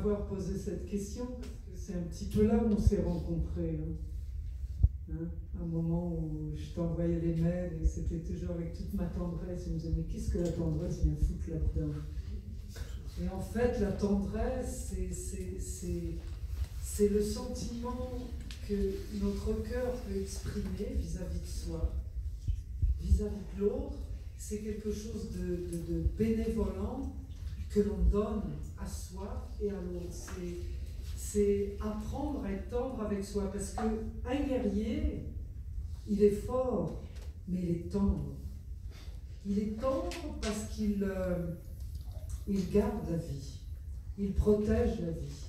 m'avoir posé cette question, parce que c'est un petit peu là où on s'est rencontrés. Un moment où je t'envoyais les mails et c'était toujours avec toute ma tendresse. Je me disais, mais qu'est-ce que la tendresse vient foutre là-dedans? Et en fait, la tendresse, c'est le sentiment que notre cœur peut exprimer vis-à-vis de soi, vis-à-vis de l'autre. C'est quelque chose de bénévolent que l'on donne à soi et à l'autre. C'est apprendre à être tendre avec soi, parce qu'un guerrier, il est fort, mais il est tendre. Il est tendre parce qu'il garde la vie, il protège la vie.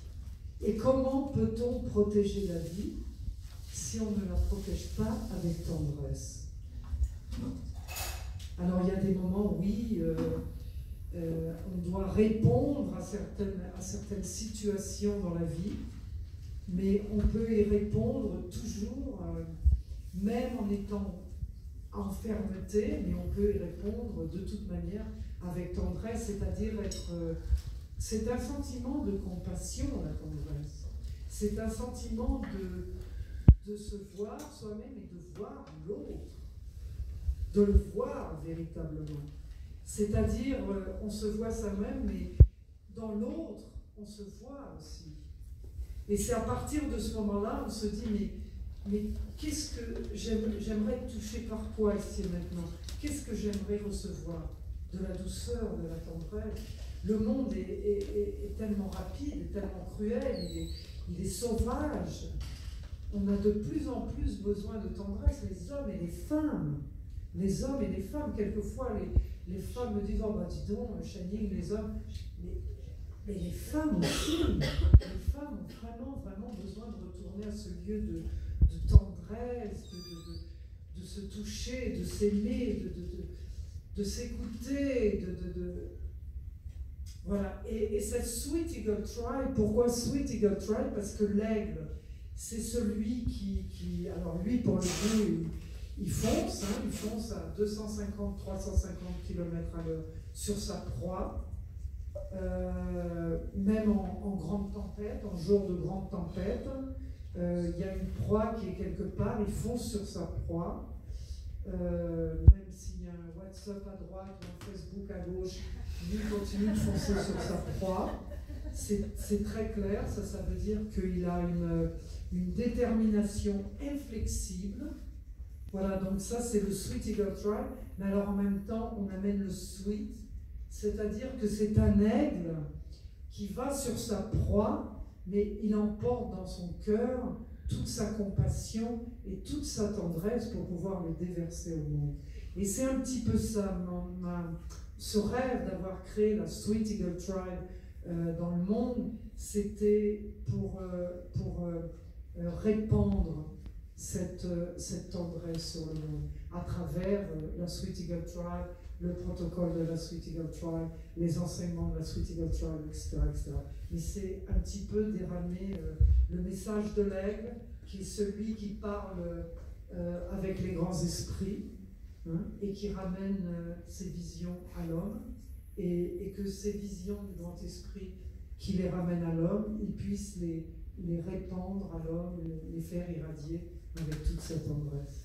Et comment peut-on protéger la vie si on ne la protège pas avec tendresse? Alors il y a des moments, oui, on doit répondre à certaines situations dans la vie, mais on peut y répondre toujours, même en étant en fermeté, mais on peut y répondre de toute manière avec tendresse, c'est-à-dire c'est un sentiment de compassion, la tendresse. C'est un sentiment de se voir soi-même et de voir l'autre, de le voir véritablement. C'est-à-dire, on se voit soi-même, mais dans l'autre, on se voit aussi. Et c'est à partir de ce moment-là, on se dit, mais qu'est-ce que j'aimerais être touché par toi ici et maintenant? Qu'est-ce que j'aimerais recevoir? De la douceur, de la tendresse. Le monde est tellement rapide, tellement cruel, il est sauvage. On a de plus en plus besoin de tendresse, les hommes et les femmes. Les hommes et les femmes, quelquefois, les femmes me disent, oh bah dis donc, Channing, les hommes, mais les femmes aussi, les femmes ont vraiment, vraiment besoin de retourner à ce lieu de tendresse, de se toucher, de s'aimer, de s'écouter, voilà. Et cette Sweet Eagle Tribe, pourquoi Sweet Eagle Tribe? Parce que l'aigle, c'est celui qui alors lui, pour le coup, il fonce à 250-350 km/h sur sa proie, même en grande tempête, en jour de grande tempête. Il y a une proie qui est quelque part, il fonce sur sa proie, même s'il y a un WhatsApp à droite ou un Facebook à gauche, lui continue de foncer sur sa proie. C'est très clair, ça veut dire qu'il a une détermination inflexible. Voilà, donc ça c'est le Sweet Eagle Tribe, mais alors en même temps on amène le sweet, c'est-à-dire que c'est un aigle qui va sur sa proie, mais il emporte dans son cœur toute sa compassion et toute sa tendresse pour pouvoir le déverser au monde. Et c'est un petit peu ça, ce rêve d'avoir créé la Sweet Eagle Tribe dans le monde, c'était pour répandre cette tendresse sur le monde, à travers la Sweet Eagle Tribe, le protocole de la Sweet Eagle Tribe, les enseignements de la Sweet Eagle Tribe, etc. etc. Mais c'est un petit peu déramer le message de l'aigle, qui est celui qui parle avec les grands esprits, et qui ramène ses visions à l'homme, et que ces visions du grand esprit qui les ramènent à l'homme, il puisse les répandre à l'homme, les faire irradier avec toute cette tendresse.